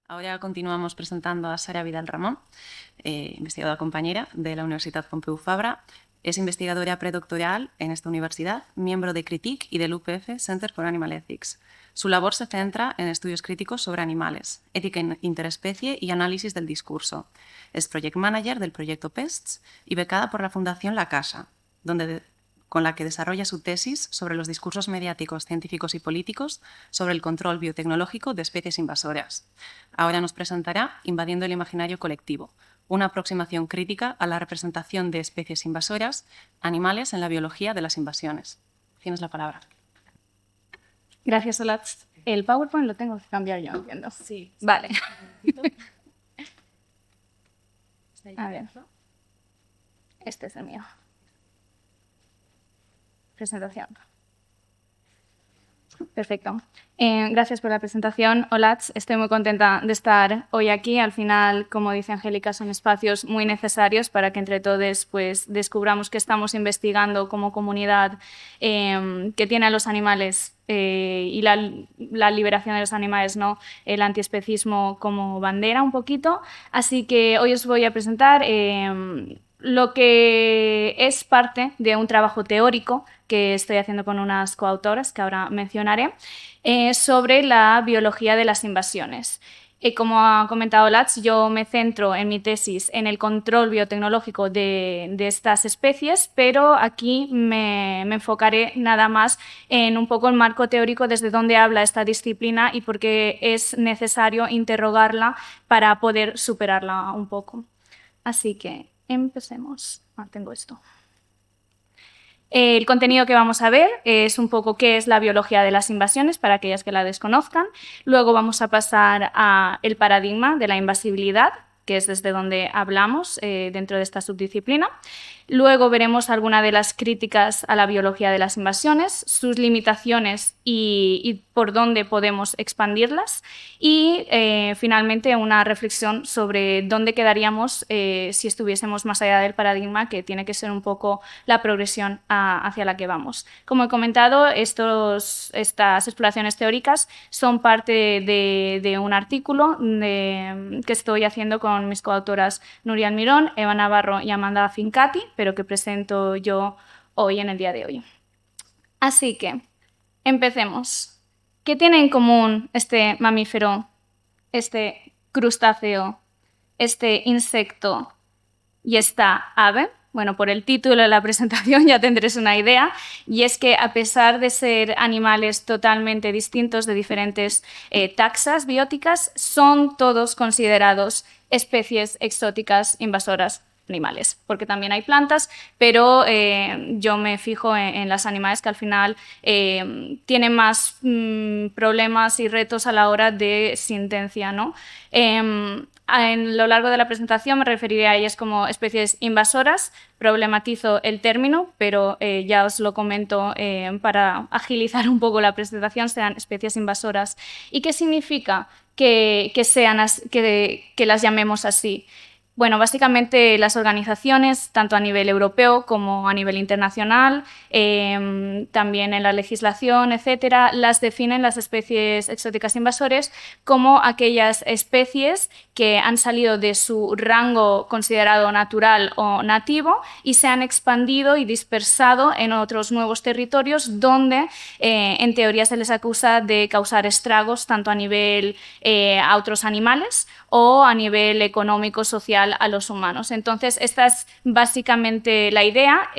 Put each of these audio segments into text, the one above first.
Ahora continuamos presentando a Sara Vidal Ramón, investigadora compañera de la Universidad Pompeu Fabra. Es investigadora predoctoral en esta universidad, miembro de CRITIC y del UPF Center for Animal Ethics. Su labor se centra en estudios críticos sobre animales, ética interespecie y análisis del discurso. Es project manager del proyecto PESTS y becada por la Fundación La Casa, con la que desarrolla su tesis sobre los discursos mediáticos, científicos y políticos sobre el control biotecnológico de especies invasoras. Ahora nos presentará Invadiendo el imaginario colectivo, una aproximación crítica a la representación de especies invasoras, animales en la biología de las invasiones. Tienes la palabra. Gracias, Olatz. El PowerPoint lo tengo que cambiar yo, entiendo. Sí. Vale. A ver. Este es el mío. Presentación. Perfecto. Gracias por la presentación, Olatz. Estoy muy contenta de estar hoy aquí. Al final, como dice Angélica, son espacios muy necesarios para que entre todos pues, descubramos que estamos investigando como comunidad que tiene a los animales y la liberación de los animales, ¿no? El antiespecismo como bandera un poquito. Así que hoy os voy a presentar lo que es parte de un trabajo teórico que estoy haciendo con unas coautoras que ahora mencionaré, sobre la biología de las invasiones. Como ha comentado Latz, yo me centro en mi tesis en el control biotecnológico de estas especies, pero aquí me enfocaré nada más en un poco el marco teórico desde donde habla esta disciplina y por qué es necesario interrogarla para poder superarla un poco. Así que empecemos. Tengo esto. El contenido que vamos a ver es un poco qué es la biología de las invasiones, para aquellas que la desconozcan. Luego vamos a pasar al paradigma de la invasibilidad, que es desde donde hablamos dentro de esta subdisciplina. Luego veremos algunas de las críticas a la biología de las invasiones, sus limitaciones y por dónde podemos expandirlas. Y finalmente una reflexión sobre dónde quedaríamos si estuviésemos más allá del paradigma, que tiene que ser un poco la progresión hacia la que vamos. Como he comentado, estas exploraciones teóricas son parte de un artículo que estoy haciendo con mis coautoras Nuria Almirón, Eva Navarro y Amanda Fincati, pero que presento yo hoy en el día de hoy. Así que, empecemos. ¿Qué tiene en común este mamífero, este crustáceo, este insecto y esta ave? Bueno, por el título de la presentación ya tendréis una idea, y es que a pesar de ser animales totalmente distintos de diferentes taxas bióticas, son todos considerados especies exóticas invasoras animales, porque también hay plantas, pero yo me fijo en las animales que al final tienen más problemas y retos a la hora de sentencia, ¿no? En lo largo de la presentación me referiré a ellas como especies invasoras. Problematizo el término, pero ya os lo comento para agilizar un poco la presentación, sean especies invasoras. ¿Y qué significa que las llamemos así? Bueno, básicamente las organizaciones, tanto a nivel europeo como a nivel internacional, también en la legislación, etcétera, las definen las especies exóticas invasores como aquellas especies que han salido de su rango considerado natural o nativo y se han expandido y dispersado en otros nuevos territorios donde, en teoría, se les acusa de causar estragos tanto a nivel a otros animales o a nivel económico, social, a los humanos. Entonces, esta es básicamente la idea.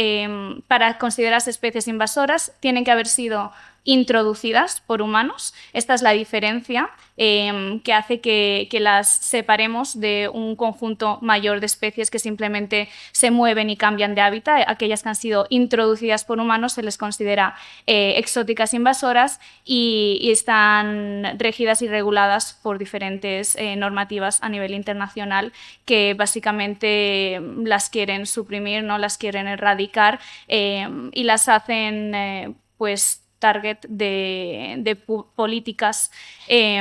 Para considerarse especies invasoras, tienen que haber sido introducidas por humanos. Esta es la diferencia que hace que las separemos de un conjunto mayor de especies que simplemente se mueven y cambian de hábitat. Aquellas que han sido introducidas por humanos se les considera exóticas invasoras y están regidas y reguladas por diferentes normativas a nivel internacional que básicamente las quieren suprimir, no las quieren erradicar y las hacen pues target de políticas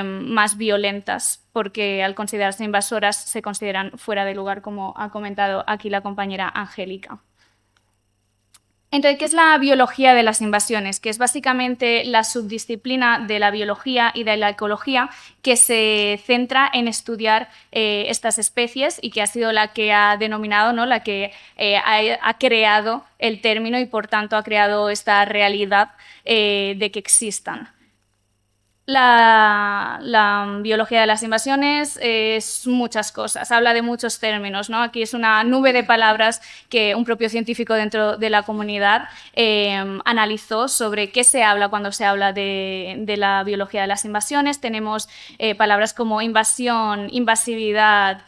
más violentas, porque al considerarse invasoras se consideran fuera de lugar, como ha comentado aquí la compañera Angélica. Entonces, ¿qué es la biología de las invasiones? Que es básicamente la subdisciplina de la biología y de la ecología que se centra en estudiar estas especies y que ha sido la que ha denominado, ¿no? La que ha creado el término y, por tanto, ha creado esta realidad de que existan. La biología de las invasiones es muchas cosas, habla de muchos términos, ¿no? Aquí es una nube de palabras que un propio científico dentro de la comunidad analizó sobre qué se habla cuando se habla de la biología de las invasiones. Tenemos palabras como invasión, invasividad,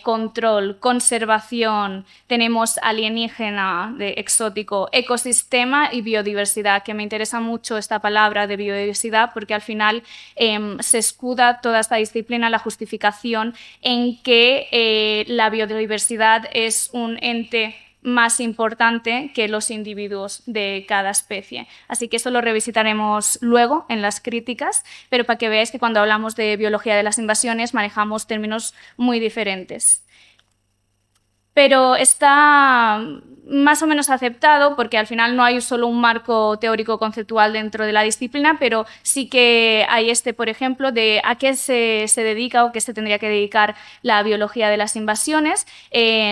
control, conservación, tenemos alienígena, de exótico, ecosistema y biodiversidad, que me interesa mucho esta palabra de biodiversidad porque al final se escuda toda esta disciplina, la justificación en que la biodiversidad es un ente más importante que los individuos de cada especie. Así que eso lo revisitaremos luego en las críticas, pero para que veáis que cuando hablamos de biología de las invasiones manejamos términos muy diferentes. Pero está más o menos aceptado porque al final no hay solo un marco teórico conceptual dentro de la disciplina, pero sí que hay por ejemplo, de a qué se dedica o qué se tendría que dedicar la biología de las invasiones.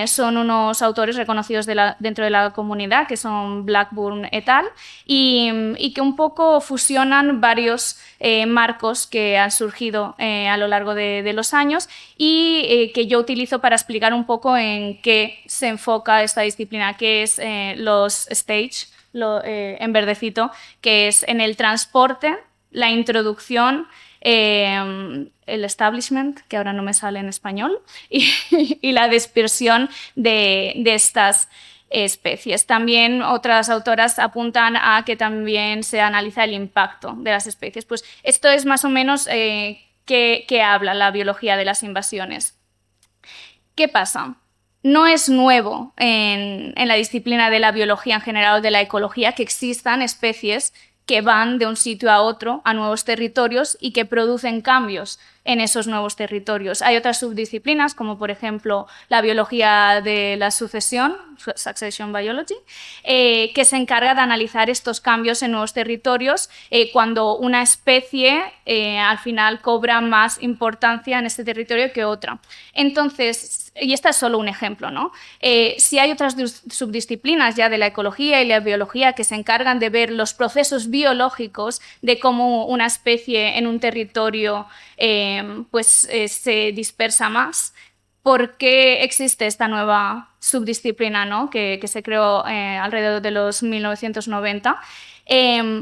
Son unos autores reconocidos dentro de la comunidad, que son Blackburn et al, y que un poco fusionan varios marcos que han surgido a lo largo de los años y que yo utilizo para explicar un poco en qué se enfoca esta disciplina, que es los stage, en verdecito, que es en el transporte, la introducción, el establishment, que ahora no me sale en español, y la dispersión de estas especies. También otras autoras apuntan a que también se analiza el impacto de las especies. Pues esto es más o menos qué habla la biología de las invasiones. ¿Qué pasa? No es nuevo en la disciplina de la biología en general o de la ecología que existan especies que van de un sitio a otro, a nuevos territorios y que producen cambios en esos nuevos territorios. Hay otras subdisciplinas, como por ejemplo la biología de la sucesión, Succession Biology, que se encarga de analizar estos cambios en nuevos territorios cuando una especie al final cobra más importancia en este territorio que otra. Entonces, y este es solo un ejemplo, ¿no? Si hay otras subdisciplinas ya de la ecología y la biología que se encargan de ver los procesos biológicos de cómo una especie en un territorio se dispersa más. ¿Por qué existe esta nueva subdisciplina, ¿no? que se creó alrededor de los 1990?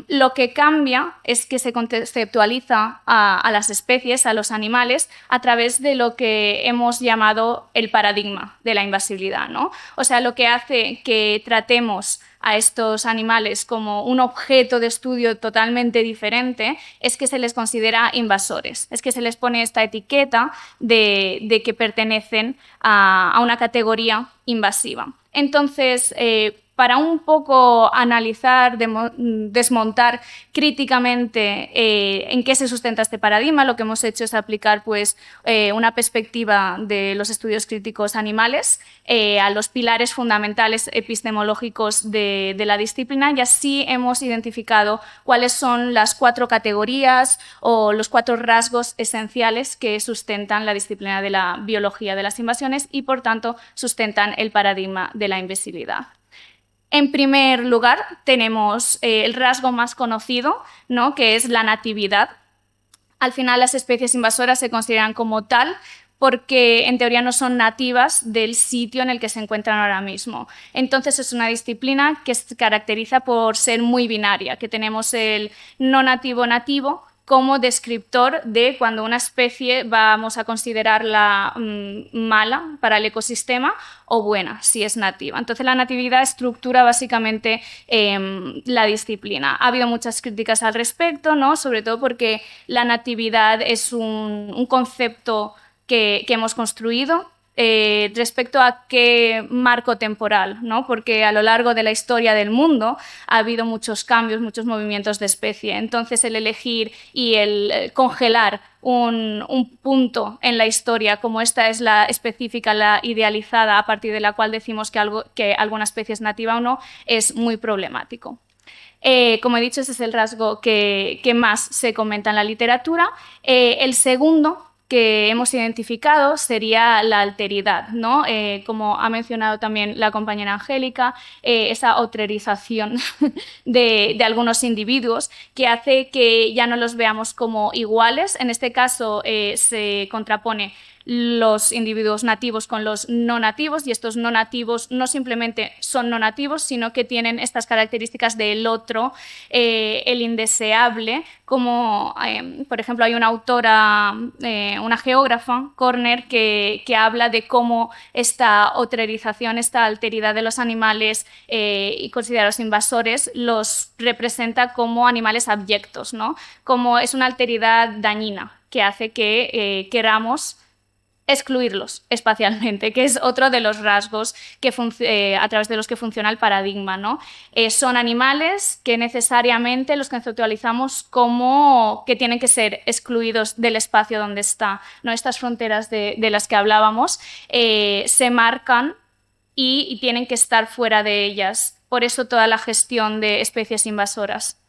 Lo que cambia es que se conceptualiza a las especies, a los animales, a través de lo que hemos llamado el paradigma de la invasibilidad, ¿no? O sea, lo que hace que tratemos a estos animales como un objeto de estudio totalmente diferente es que se les considera invasores, es que se les pone esta etiqueta de que pertenecen a una categoría invasiva. Entonces, para un poco analizar, desmontar críticamente en qué se sustenta este paradigma, lo que hemos hecho es aplicar pues, una perspectiva de los estudios críticos animales a los pilares fundamentales epistemológicos de la disciplina y así hemos identificado cuáles son las 4 categorías o los 4 rasgos esenciales que sustentan la disciplina de la biología de las invasiones y, por tanto, sustentan el paradigma de la invisibilidad. En primer lugar, tenemos el rasgo más conocido, ¿no? Que es la natividad. Al final, las especies invasoras se consideran como tal porque en teoría no son nativas del sitio en el que se encuentran ahora mismo. Entonces es una disciplina que se caracteriza por ser muy binaria, que tenemos el no nativo-nativo como descriptor de cuando una especie vamos a considerarla mala para el ecosistema o buena, si es nativa. Entonces la natividad estructura básicamente la disciplina. Ha habido muchas críticas al respecto, ¿no? Sobre todo porque la natividad es un concepto que hemos construido respecto a qué marco temporal, ¿no? Porque a lo largo de la historia del mundo ha habido muchos cambios, muchos movimientos de especie. Entonces, el elegir y el congelar un punto en la historia, como esta es la específica, la idealizada, a partir de la cual decimos que alguna especie es nativa o no, es muy problemático. Como he dicho, ese es el rasgo que más se comenta en la literatura. El segundo que hemos identificado sería la alteridad, ¿no? Como ha mencionado también la compañera Angélica, esa autorización de algunos individuos que hace que ya no los veamos como iguales. En este caso se contrapone los individuos nativos con los no nativos, y estos no nativos no simplemente son no nativos, sino que tienen estas características del otro, el indeseable, como por ejemplo hay una autora, una geógrafa, Corner, que habla de cómo esta otrerización, esta alteridad de los animales y considerados invasores los representa como animales abyectos, ¿no? Como es una alteridad dañina que hace que queramos excluirlos espacialmente, que es otro de los rasgos a través de los que funciona el paradigma, ¿no? Son animales que necesariamente los conceptualizamos como que tienen que ser excluidos del espacio donde está, ¿no? Estas fronteras de las que hablábamos se marcan y tienen que estar fuera de ellas. Por eso toda la gestión de especies invasoras.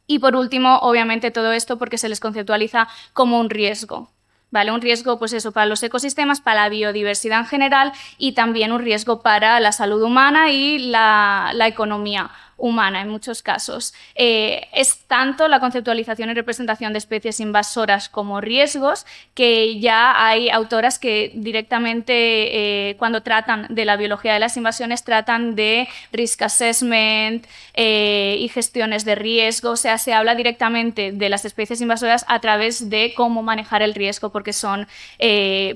Y por último, obviamente todo esto porque se les conceptualiza como un riesgo. ¿Vale? Un riesgo, pues eso, para los ecosistemas, para la biodiversidad en general, y también un riesgo para la salud humana y la economía humana en muchos casos. Es tanto la conceptualización y representación de especies invasoras como riesgos, que ya hay autoras que directamente cuando tratan de la biología de las invasiones tratan de risk assessment y gestiones de riesgo. O sea, se habla directamente de las especies invasoras a través de cómo manejar el riesgo, porque son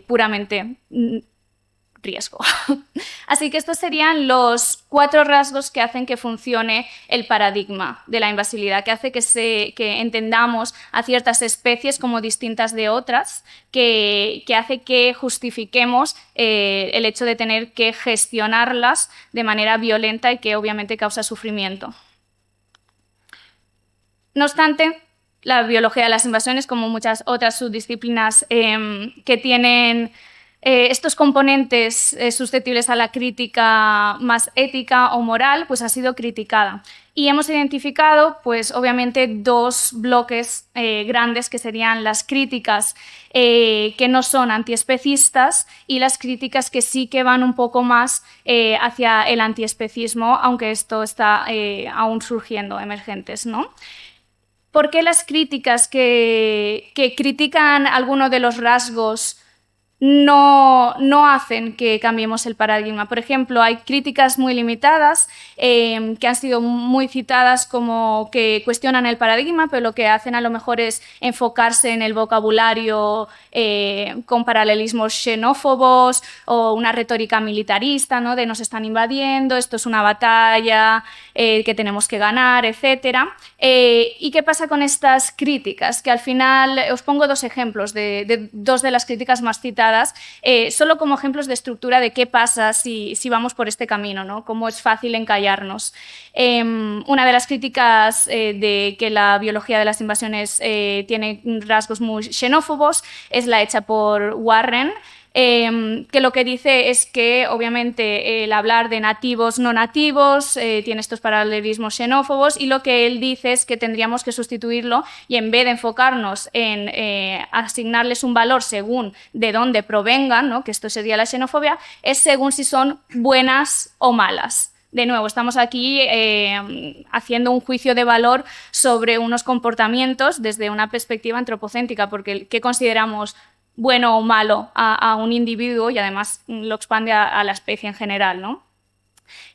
puramente riesgo. Así que estos serían los 4 rasgos que hacen que funcione el paradigma de la invasibilidad, que hace que entendamos a ciertas especies como distintas de otras, que hace que justifiquemos el hecho de tener que gestionarlas de manera violenta y que obviamente causa sufrimiento. No obstante, la biología de las invasiones, como muchas otras subdisciplinas que tienen estos componentes susceptibles a la crítica más ética o moral, pues ha sido criticada. Y hemos identificado, pues obviamente, 2 bloques grandes, que serían las críticas que no son antiespecistas y las críticas que sí que van un poco más hacia el antiespecismo, aunque esto está aún surgiendo, emergentes, ¿no? ¿Por qué las críticas que critican alguno de los rasgos no hacen que cambiemos el paradigma? Por ejemplo, hay críticas muy limitadas que han sido muy citadas como que cuestionan el paradigma, pero lo que hacen a lo mejor es enfocarse en el vocabulario con paralelismos xenófobos o una retórica militarista, ¿no? De nos están invadiendo, esto es una batalla que tenemos que ganar, etc. ¿Y qué pasa con estas críticas? Que al final, os pongo 2 ejemplos de 2 de las críticas más citadas, solo como ejemplos de estructura de qué pasa si vamos por este camino, ¿no? Cómo es fácil encallarnos. Una de las críticas de que la biología de las invasiones tiene rasgos muy xenófobos es la hecha por Warren, que lo que dice es que obviamente el hablar de nativos, no nativos, tiene estos paralelismos xenófobos, y lo que él dice es que tendríamos que sustituirlo y en vez de enfocarnos en asignarles un valor según de dónde provengan, ¿no? Que esto sería la xenofobia, es según si son buenas o malas. De nuevo, estamos aquí haciendo un juicio de valor sobre unos comportamientos desde una perspectiva antropocéntrica, porque ¿qué consideramos bueno o malo a un individuo? Y además lo expande a la especie en general, ¿no?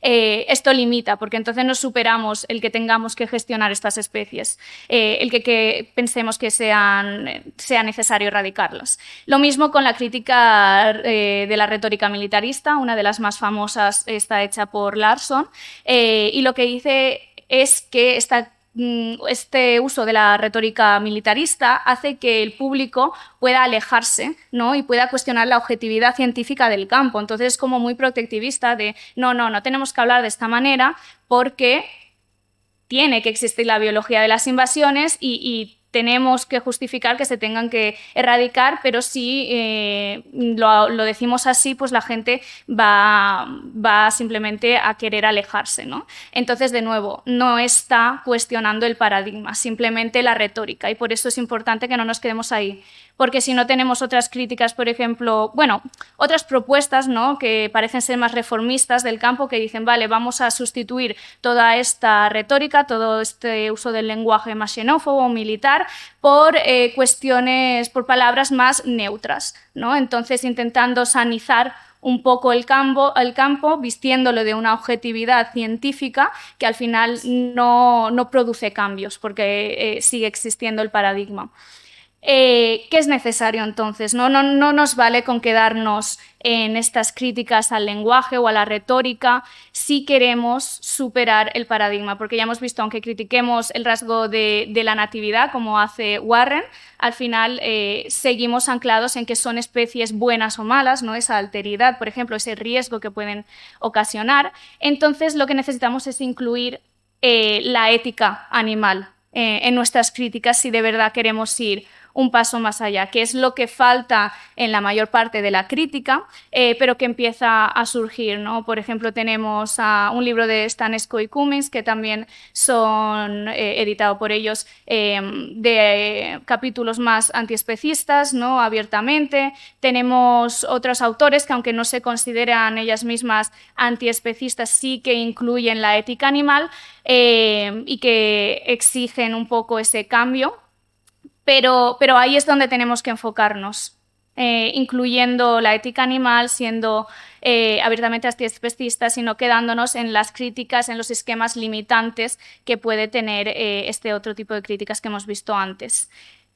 Esto limita, porque entonces nos superamos el que tengamos que gestionar estas especies, el que pensemos que sea necesario erradicarlas. Lo mismo con la crítica de la retórica militarista, una de las más famosas está hecha por Larson, y lo que dice es que esta este uso de la retórica militarista hace que el público pueda alejarse, ¿no? Y pueda cuestionar la objetividad científica del campo. Entonces es como muy protectivista de no tenemos que hablar de esta manera porque tiene que existir la biología de las invasiones y tenemos que justificar que se tengan que erradicar, pero si lo decimos así, pues la gente va simplemente a querer alejarse, ¿no? Entonces, de nuevo, no está cuestionando el paradigma, simplemente la retórica, y por eso es importante que no nos quedemos ahí, porque si no tenemos otras críticas, por ejemplo, bueno, otras propuestas, ¿no?, que parecen ser más reformistas del campo, que dicen, vale, vamos a sustituir toda esta retórica, todo este uso del lenguaje más xenófobo, militar, por cuestiones, por palabras más neutras, ¿no? Entonces, intentando sanizar un poco el campo, vistiéndolo de una objetividad científica que al final no produce cambios, porque sigue existiendo el paradigma. ¿Qué es necesario entonces? No nos vale con quedarnos en estas críticas al lenguaje o a la retórica si queremos superar el paradigma, porque ya hemos visto, aunque critiquemos el rasgo de la natividad, como hace Warren, al final seguimos anclados en que son especies buenas o malas, ¿no? Esa alteridad, por ejemplo, ese riesgo que pueden ocasionar. Entonces, lo que necesitamos es incluir la ética animal en nuestras críticas si de verdad queremos ir un paso más allá, que es lo que falta en la mayor parte de la crítica, pero que empieza a surgir, ¿no? Por ejemplo, tenemos un libro de Stanesco y Cummings, que también son editados por ellos, de capítulos más antiespecistas, ¿no?, abiertamente. Tenemos otros autores que, aunque no se consideran ellas mismas antiespecistas, sí que incluyen la ética animal y que exigen un poco ese cambio. Pero ahí es donde tenemos que enfocarnos, incluyendo la ética animal, siendo abiertamente antiespecistas, sino quedándonos en las críticas, en los esquemas limitantes que puede tener este otro tipo de críticas que hemos visto antes.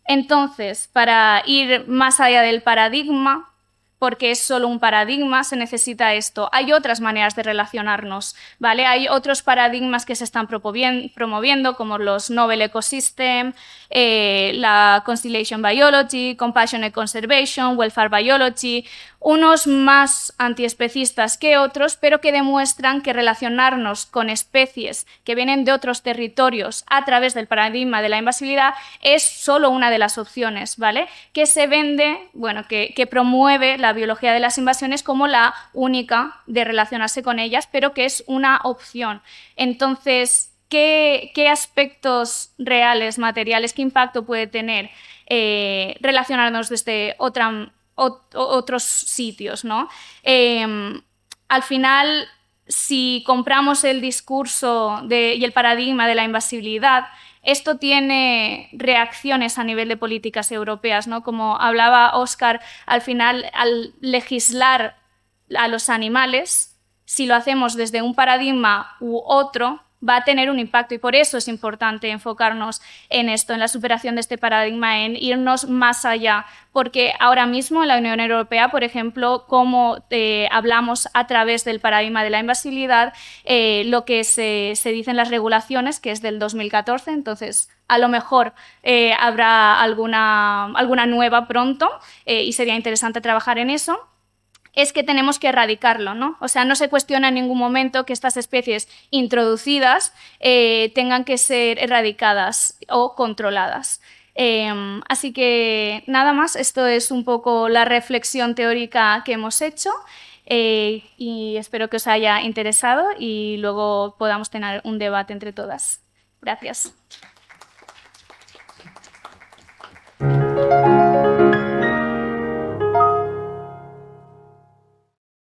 Entonces, para ir más allá del paradigma, porque es solo un paradigma, se necesita esto. Hay otras maneras de relacionarnos, ¿vale? Hay otros paradigmas que se están promoviendo, como los Novel Ecosystem, la Constellation Biology, Compassionate Conservation, Welfare Biology, unos más antiespecistas que otros, pero que demuestran que relacionarnos con especies que vienen de otros territorios a través del paradigma de la invasibilidad es solo una de las opciones, ¿vale? Que se vende, bueno, que promueve la biología de las invasiones como la única de relacionarse con ellas, pero que es una opción. Entonces, ¿qué aspectos reales, materiales, qué impacto puede tener relacionarnos desde otros sitios, ¿no? Al final, si compramos el discurso y el paradigma de la invasibilidad, esto tiene reacciones a nivel de políticas europeas, ¿no? Como hablaba Óscar, al final, al legislar a los animales, si lo hacemos desde un paradigma u otro, va a tener un impacto, y por eso es importante enfocarnos en esto, en la superación de este paradigma, en irnos más allá, porque ahora mismo en la Unión Europea, por ejemplo, como hablamos a través del paradigma de la invasibilidad, lo que se dice en las regulaciones, que es del 2014, entonces a lo mejor habrá alguna nueva pronto y sería interesante trabajar en eso, es que tenemos que erradicarlo, ¿no? O sea, no se cuestiona en ningún momento que estas especies introducidas tengan que ser erradicadas o controladas. Así que nada más, esto es un poco la reflexión teórica que hemos hecho y espero que os haya interesado y luego podamos tener un debate entre todas. Gracias.